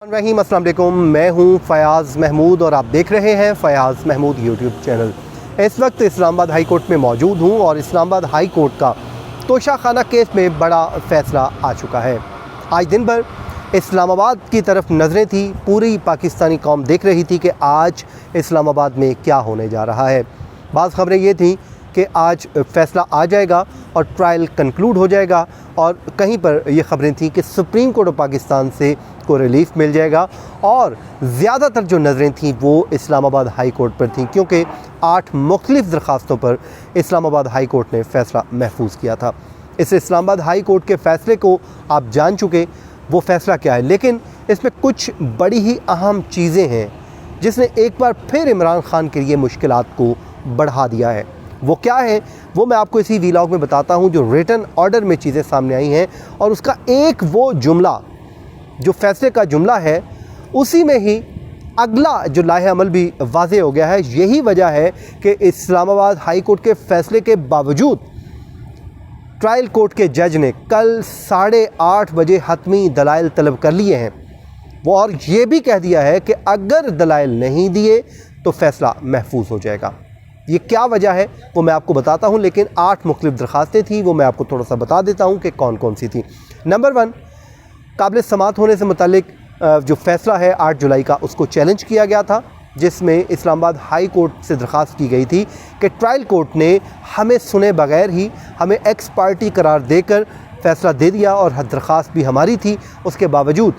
रहीम अस्सलाम वालेकुम। मैं हूं फ़याज़ महमूद और आप देख रहे हैं फ़याज़ महमूद यूट्यूब चैनल। इस वक्त इस्लामाबाद हाई कोर्ट में मौजूद हूं और इस्लामाबाद हाई कोर्ट का तोशाखाना केस में बड़ा फ़ैसला आ चुका है। आज दिन भर इस्लामाबाद की तरफ नज़रें थी, पूरी पाकिस्तानी कौम देख रही थी कि आज इस्लामाबाद में क्या होने जा रहा है। बाज़ ख़बरें ये थी कि आज फ़ैसला आ जाएगा और ट्रायल कंक्लूड हो जाएगा, और कहीं पर ये ख़बरें थी कि सुप्रीम कोर्ट ऑफ पाकिस्तान से को रिलीफ़ मिल जाएगा, और ज़्यादातर जो नज़रें थीं वो इस्लामाबाद हाई कोर्ट पर थीं, क्योंकि 8 मुख्तलिफ़ दरख्वास्तों पर इस्लामाबाद हाई कोर्ट ने फ़ैसला महफूज किया था। इस इस्लामाबाद हाई कोर्ट के फ़ैसले को आप जान चुके, वो फ़ैसला क्या है, लेकिन इसमें कुछ बड़ी ही अहम चीज़ें हैं जिसने एक बार फिर इमरान ख़ान के लिए मुश्किलात को बढ़ा दिया है। वो क्या है वो मैं आपको इसी वीलॉग में बताता हूँ, जो रिटन ऑर्डर में चीज़ें सामने आई हैं, और उसका एक वो जुमला जो फ़ैसले का जुमला है उसी में ही अगला जो लाहे अमल भी वाज़े हो गया है। यही वजह है कि इस्लामाबाद हाई कोर्ट के फ़ैसले के बावजूद ट्रायल कोर्ट के जज ने कल 8:30 बजे हतमी दलाइल तलब कर लिए हैं। वो और ये भी कह दिया है कि अगर दलाइल नहीं दिए तो फ़ैसला महफूज हो जाएगा। ये क्या वजह है वो मैं आपको बताता हूँ, लेकिन 8 मुख्तलिफ़ दरख्वास्तें थी, वो मैं आपको थोड़ा सा बता देता हूँ कि कौन कौन सी थी। नंबर 1, काबिल समात होने से मुतालिक जो फ़ैसला है 8 जुलाई का, उसको चैलेंज किया गया था, जिसमें इस्लामाबाद हाई कोर्ट से दरख्वास्त की गई थी कि ट्रायल कोर्ट ने हमें सुने बगैर ही हमें एक्स पार्टी करार देकर फ़ैसला दे दिया, और दरख्वास्त भी हमारी थी, उसके बावजूद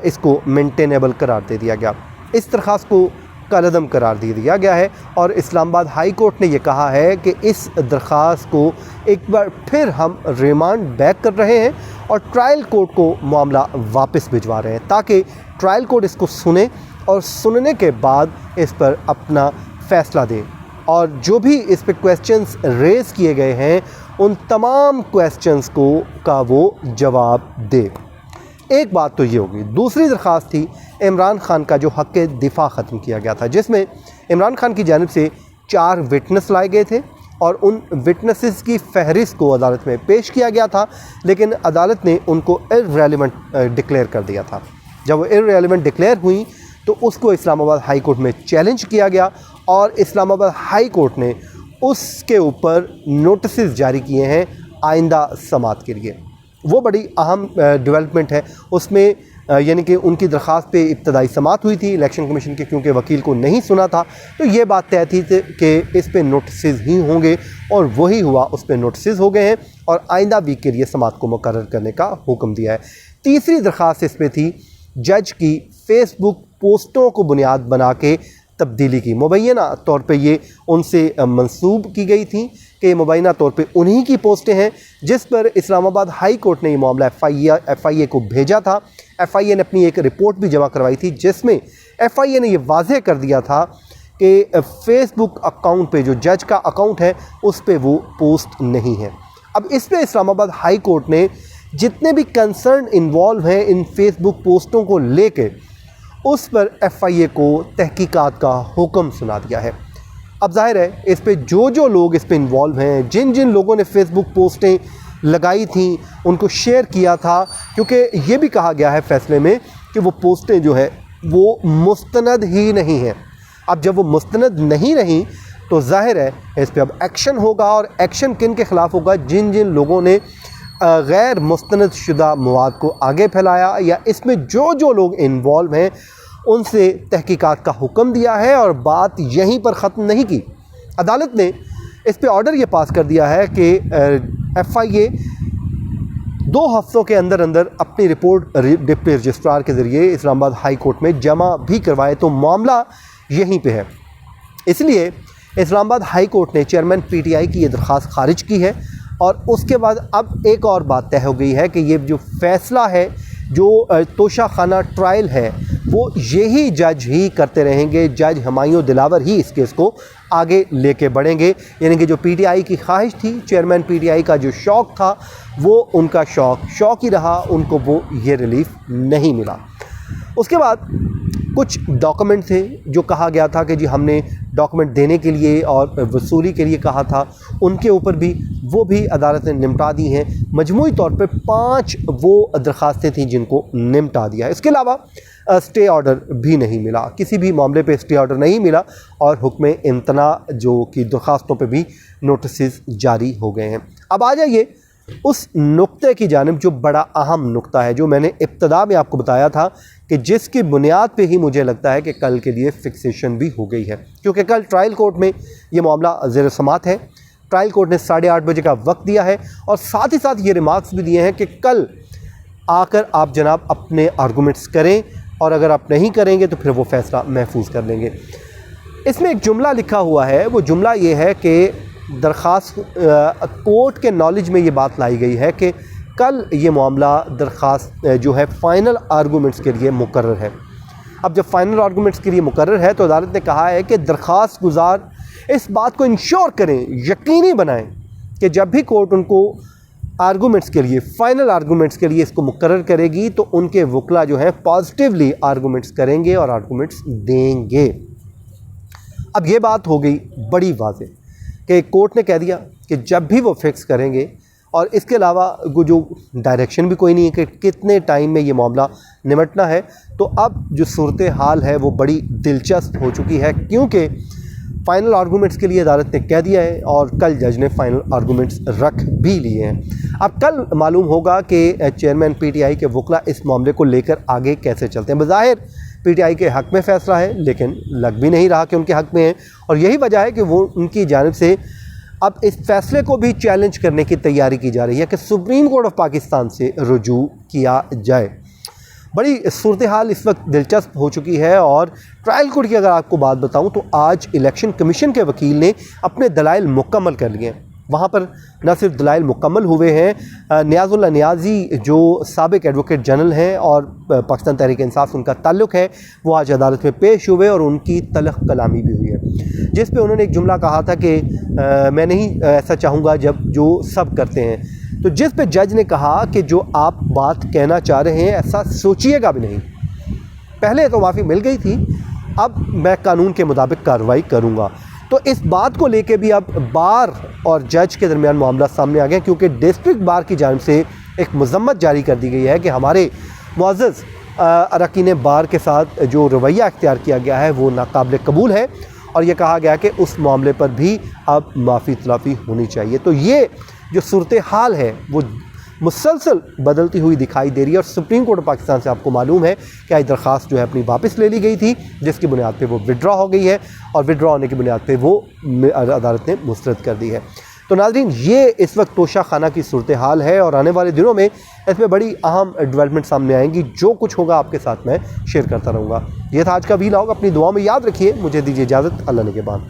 इसको मेंटेनेबल करार दे दिया गया। इस दरख्वास्त को कलअदम करार दे दिया गया है, और इस्लामाबाद हाई कोर्ट ने यह कहा है कि इस दरख्वास्त को एक बार फिर हम रिमांड बैक कर रहे हैं और ट्रायल कोर्ट को मामला वापस भिजवा रहे हैं, ताकि ट्रायल कोर्ट इसको सुने और सुनने के बाद इस पर अपना फ़ैसला दे, और जो भी इस पर क्वेश्चंस रेज़ किए गए हैं उन तमाम क्वेश्चंस का वो जवाब दे। एक बात तो ये होगी। दूसरी दरख्वास्त थी इमरान ख़ान का, जो हक़ दिफा ख़त्म किया गया था, जिसमें इमरान ख़ान की जानिब से 4 विटनेस लाए गए थे और उन विटनेसेस की फ़हरिस्त को अदालत में पेश किया गया था, लेकिन अदालत ने उनको इर्रेलेवेंट डिक्लेयर कर दिया था। जब वो इर्रेलेवेंट डिक्लेयर हुई तो उसको इस्लामाबाद हाई कोर्ट में चैलेंज किया गया, और इस्लामाबाद हाई कोर्ट ने उसके ऊपर नोटिस जारी किए हैं आइंदा समात के लिए। वो बड़ी अहम डेवलपमेंट है उसमें, यानी कि उनकी दरख्वास्त पे इब्तदाई समात हुई थी इलेक्शन कमीशन के, क्योंकि वकील को नहीं सुना था, तो ये बात तय थी कि इस पे नोटिस ही होंगे, और वही हुआ, उस पे नोटिस हो गए हैं और आइंदा वीक के लिए समात को मुकर्रर करने का हुक्म दिया है। तीसरी दरख्वास्त इस पर थी जज की फ़ेसबुक पोस्टों को बुनियाद बना के तब्दीली की। मुबैना तौर पे ये उनसे मंसूब की गई थी कि मुबैना तौर पे उन्हीं की पोस्टें हैं, जिस पर इस्लामाबाद हाई कोर्ट ने ये मामला FIA को भेजा था। FIA ने अपनी एक रिपोर्ट भी जमा करवाई थी, जिसमें FIA ने ये वाज़ेह कर दिया था कि फ़ेसबुक अकाउंट पे जो जज का अकाउंट है उस पर वो पोस्ट नहीं है। अब इस पर इस्लामाबाद हाई कोर्ट ने जितने भी कंसर्न इन्वॉल्व हैं इन फ़ेसबुक पोस्टों को लेके, उस पर FIA को तहकीकात का हुक्म सुना दिया है। अब जाहिर है इस पे जो लोग इस पे इन्वॉल्व हैं, जिन लोगों ने फ़ेसबुक पोस्टें लगाई थी, उनको शेयर किया था, क्योंकि ये भी कहा गया है फ़ैसले में कि वो पोस्टें जो है वो मुस्तनद ही नहीं हैं। अब जब वो मुस्तनद नहीं रहीं तो जाहिर है इस पर अब एक्शन होगा, और एक्शन किन के ख़िलाफ़ होगा? जिन लोगों ने गैर मुस्तनद शुदा मवाद को आगे फैलाया, या इसमें जो लोग इन्वॉल्व हैं उनसे तहकीकात का हुक्म दिया है, और बात यहीं पर ख़त्म नहीं की। अदालत ने इस पे ऑर्डर ये पास कर दिया है कि FIA 2 हफ्तों के अंदर अपनी रिपोर्ट डिप्टी रजिस्ट्रार के ज़रिए इस्लामाबाद हाई कोर्ट में जमा भी करवाए, तो मामला यहीं पे है। इसलिए इस्लामाबाद हाई कोर्ट ने चेयरमैन PTI की ये दरख्वास्त खारिज की है, और उसके बाद अब एक और बात तय हो गई है कि ये जो फ़ैसला है, जो तोशाखाना ट्रायल है, वो यही जज ही करते रहेंगे। जज हुमायूं दिलावर ही इस केस को आगे लेके बढ़ेंगे, यानी कि जो PTI की ख्वाहिश थी, चेयरमैन PTI का जो शौक़ था, वो उनका शौक़ ही रहा, उनको वो ये रिलीफ़ नहीं मिला। उसके बाद कुछ डॉक्यूमेंट थे जो कहा गया था कि जी हमने डॉक्यूमेंट देने के लिए और वसूली के लिए कहा था, उनके ऊपर भी वो भी अदालत ने निपटा दी हैं। मजमूई तौर पे 5 वो दरख्वास्तें थीं जिनको निपटा दिया है। इसके अलावा स्टे ऑर्डर भी नहीं मिला, किसी भी मामले पे स्टे ऑर्डर नहीं मिला और हुक्म इम्तना जो कि दरख्वास्तों पे भी नोटिस जारी हो गए हैं। अब आ जाइए उस नुक्ते की जानिब जो बड़ा अहम नुक्ता है, जो मैंने इब्तदा में आपको बताया था कि जिसकी बुनियाद पे ही मुझे लगता है कि कल के लिए फिक्सेशन भी हो गई है, क्योंकि कल ट्रायल कोर्ट में ये मामला ज़ेर समात है। ट्रायल कोर्ट ने 8:30 बजे का वक्त दिया है और साथ ही साथ ये रिमार्क्स भी दिए हैं कि कल आकर आप जनाब अपने आर्गूमेंट्स करें और अगर आप नहीं करेंगे तो फिर वो फ़ैसला महफूज कर लेंगे। इसमें एक जुमला लिखा हुआ है, वो जुमला ये है कि दरख्वास्त कोर्ट के नॉलेज में ये बात लाई गई है कि कल ये मामला दरख्वास्त जो है फ़ाइनल आर्गूमेंट्स के लिए मुकर्रर है। अब जब फ़ाइनल आर्गूमेंट्स के लिए मुकर्रर है तो अदालत ने कहा है कि दरख्वास्त गुजार इस बात को इंश्योर करें, यकीनी बनाएं कि जब भी कोर्ट उनको आर्गूमेंट्स के लिए, फ़ाइनल आर्गूमेंट्स के लिए इसको मुकर्रर करेगी तो उनके वकला जो हैं पॉजिटिवली आर्गूमेंट्स करेंगे और आर्गूमेंट्स देंगे। अब ये बात हो गई बड़ी वाज़ेह कि कोर्ट ने कह दिया कि जब भी वो फिक्स करेंगे, और इसके अलावा वो जो डायरेक्शन भी कोई नहीं है कि कितने टाइम में ये मामला निमटना है। तो अब जो सूरत हाल है वो बड़ी दिलचस्प हो चुकी है, क्योंकि फ़ाइनल आर्गूमेंट्स के लिए अदालत ने कह दिया है और कल जज ने फ़ाइनल आर्गूमेंट्स रख भी लिए हैं। अब कल मालूम होगा कि चेयरमैन पीटीआई के वकला इस मामले को लेकर आगे कैसे चलते हैं। बज़ाहिर पीटीआई के हक़ में फ़ैसला है, लेकिन लग भी नहीं रहा कि उनके हक़ में है, और यही वजह है कि वो उनकी जानिब से अब इस फ़ैसले को भी चैलेंज करने की तैयारी की जा रही है कि सुप्रीम कोर्ट ऑफ पाकिस्तान से रुजू किया जाए। बड़ी सूरत हाल इस वक्त दिलचस्प हो चुकी है। और ट्रायल कोर्ट की अगर आपको बात बताऊं तो आज इलेक्शन कमीशन के वकील ने अपने दलाइल मुकम्मल कर लिए हैं। वहाँ पर न सिर्फ दलाइल मुकम्मल हुए हैं, नियाज़ुल्लाह नियाज़ी जो साबिक एडवोकेट जनरल हैं और पाकिस्तान तहरीक इंसाफ उनका ताल्लुक़ है, वो आज अदालत में पेश हुए और उनकी तलख़ कलामी भी हुई है, जिस पे उन्होंने एक जुमला कहा था कि मैं नहीं ऐसा चाहूँगा जब जो सब करते हैं। तो जिस पे जज ने कहा कि जो आप बात कहना चाह रहे हैं ऐसा सोचिएगा भी नहीं। पहले तो माफ़ी मिल गई थी, अब मैं कानून के मुताबिक कार्रवाई करूँगा। तो इस बात को लेके भी अब बार और जज के दरमियान मामला सामने आ गया, क्योंकि डिस्ट्रिक्ट बार की जानिब से एक मज़म्मत जारी कर दी गई है कि हमारे मुअज़्ज़ज़ अरकान बार के साथ जो रवैया इख्तियार किया गया है वो नाकाबिल कबूल है, और ये कहा गया कि उस मामले पर भी अब माफ़ी तलाफ़ी होनी चाहिए। तो ये जो सूरत हाल है वो मुसलसल बदलती हुई दिखाई दे रही है। और सुप्रीम कोर्ट ऑफ पाकिस्तान से आपको मालूम है कि आज दरख्वास्त जो है अपनी वापस ले ली गई थी, जिसकी बुनियाद पे वो विड्रॉ हो गई है, और विड्रॉ होने की बुनियाद पे वो अदालत ने मुस्तरद कर दी है। तो नाज़रीन, ये इस वक्त तोशा खाना की सूरत हाल है और आने वाले दिनों में इसमें बड़ी अहम डेवलपमेंट सामने आएंगी। जो कुछ होगा आपके साथ मैं शेयर करता रहूँगा। ये था आज का वीलॉग। अपनी दुआओं में याद रखिए। मुझे दीजिए इजाज़त। अल्लाह ने के बाद।